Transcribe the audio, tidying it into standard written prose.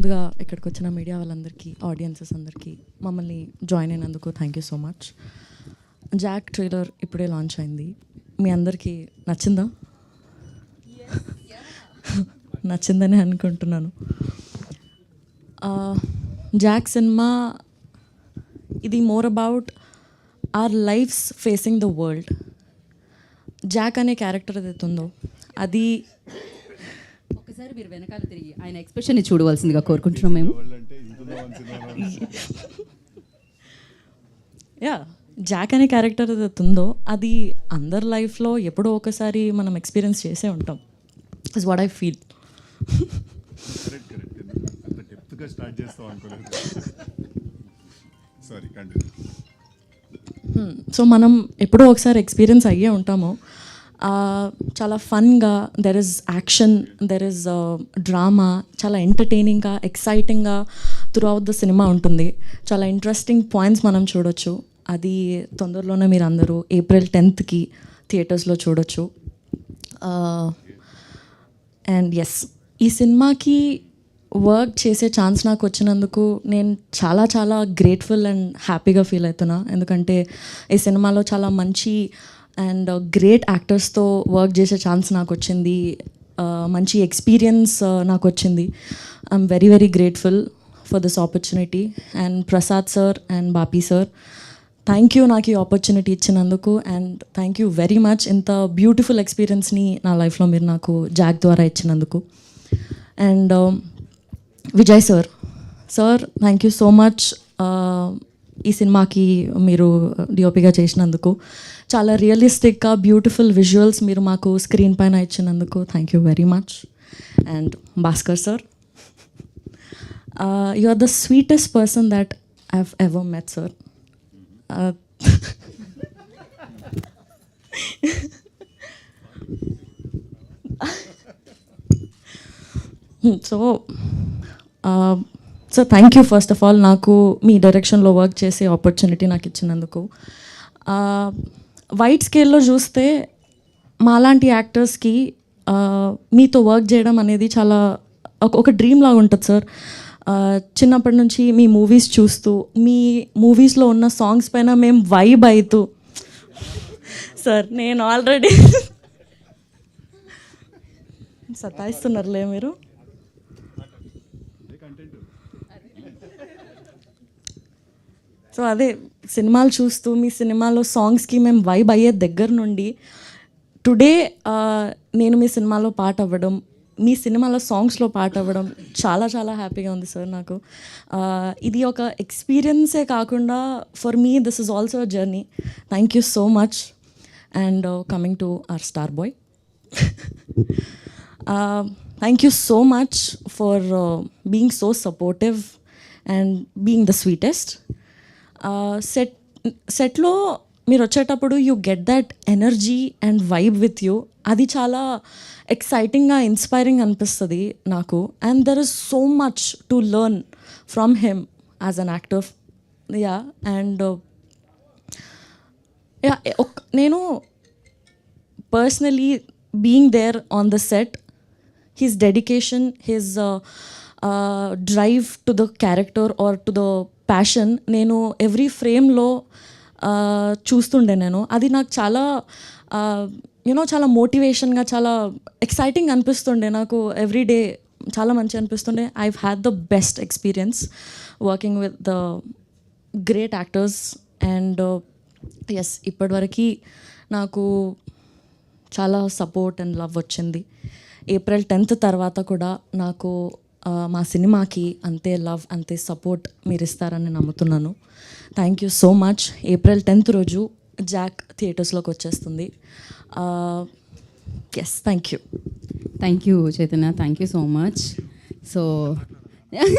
ముందుగా ఇక్కడికి వచ్చిన మీడియా వాళ్ళందరికీ, ఆడియన్సెస్ అందరికీ, మమ్మల్ని జాయిన్ అయినందుకు thank you so much. Jack trailer ఇప్పుడే లాంచ్ అయింది. మీ అందరికీ నచ్చిందా? నచ్చిందని అనుకుంటున్నాను. జాక్ సినిమా ఇది more about our lives facing the world. Jack అనే క్యారెక్టర్ ఏదైతే ఉందో అది ఒకసారి మీరు వెనకాల తిరిగి ఆయన ఎక్స్ప్రెషన్ని చూడవలసిందిగా కోరుకుంటున్నాం మేము. యా, జాక్ అనే క్యారెక్టర్ ఏదైతే ఉందో అది అందరి లైఫ్లో ఎప్పుడో ఒకసారి మనం ఎక్స్పీరియన్స్ చేసే ఉంటాం. Is what I feel. So మనం ఎప్పుడో ఒకసారి ఎక్స్పీరియన్స్ అయ్యే ఉంటాము. చాలా ఫన్గా, there is action, there is drama, చాలా ఎంటర్టైనింగ్గా, ఎక్సైటింగ్గా త్రూ అవుట్ ద సినిమా ఉంటుంది. చాలా ఇంట్రెస్టింగ్ పాయింట్స్ మనం చూడొచ్చు. అది తొందరలోనే మీరు అందరూ April 10th థియేటర్స్లో చూడొచ్చు. అండ్ ఎస్, ఈ సినిమాకి వర్క్ చేసే ఛాన్స్ నాకు వచ్చినందుకు నేను చాలా చాలా గ్రేట్ఫుల్ అండ్ హ్యాపీగా ఫీల్ అవుతున్నా. ఎందుకంటే ఈ సినిమాలో చాలా మంచి అండ్ గ్రేట్ యాక్టర్స్తో వర్క్ చేసే ఛాన్స్ నాకు వచ్చింది. మంచి ఎక్స్పీరియన్స్ నాకు వచ్చింది. I'm very very grateful for this opportunity. And Prasad sir and Bapi sir, thank you నాకు ఈ ఆపర్చునిటీ ఇచ్చినందుకు. And thank you very much ఇంత బ్యూటిఫుల్ ఎక్స్పీరియన్స్ని నా లైఫ్లో మీరు నాకు జాక్ ద్వారా ఇచ్చినందుకు. And Vijay sir, thank you so much ఈ సినిమాకి మీరు డిఓపిగా చేసినందుకు. చాలా రియలిస్టిక్గా బ్యూటిఫుల్ విజువల్స్ మీరు మాకు స్క్రీన్ పైన ఇచ్చినందుకు thank you very much. And Bhaskar sir, you are the sweetest person that I have ever met sir. So thank you first of all నాకు మీ డైరెక్షన్లో వర్క్ చేసే ఆపర్చునిటీ నాకు ఇచ్చినందుకు. వైడ్ స్కేల్లో చూస్తే మాలాంటి యాక్టర్స్కి మీతో వర్క్ చేయడం అనేది చాలా ఒక డ్రీమ్ లాగా ఉంటుంది సార్. చిన్నప్పటి నుంచి మీ మూవీస్ చూస్తూ, మీ మూవీస్లో ఉన్న సాంగ్స్ పైన మేము వైబ్ అవుతూ, సార్ నేను ఆల్రెడీ సతాయిస్తున్నారులే మీరు. సో అదే సినిమాలు చూస్తూ మీ సినిమాలో సాంగ్స్కి మేము వైబ్ అయ్యే దగ్గర నుండి టుడే నేను మీ సినిమాలో పాట అవ్వడం, మీ సినిమాలో సాంగ్స్లో పాట అవ్వడం చాలా చాలా హ్యాపీగా ఉంది సార్ నాకు. ఇది ఒక ఎక్స్పీరియన్సే కాకుండా for me this is also a journey. Thank you so much. And coming to our star boy, thank you so much for being so supportive and being the sweetest. సెట్లో మీరు వచ్చేటప్పుడు you get that energy and vibe with you. అది చాలా ఎక్సైటింగ్గా, inspiring అనిపిస్తుంది నాకు. And there is so much to learn from him as an actor. Yeah, and yeah, నేను personally being there on the set, his dedication, his drive to the character or to the passion, నేను every ఫ్రేమ్లో చూస్తుండే. అది నాకు చాలా చాలా మోటివేషన్గా, చాలా exciting అనిపిస్తుండే నాకు. ఎవ్రీ డే చాలా మంచి అనిపిస్తుండే. I've had the best experience working with the great actors. And yes, ఇప్పటివరకు నాకు చాలా సపోర్ట్ అండ్ లవ్ వచ్చింది. April 10th తర్వాత కూడా నాకు మా సినిమాకి అంతే లవ్, అంతే సపోర్ట్ మీరు ఇస్తారని నమ్ముతున్నాను. Thank you so much. April 10th రోజు జాక్ థియేటర్స్లోకి వచ్చేస్తుంది. Yes, thank you Chaitanya, thank you so much. So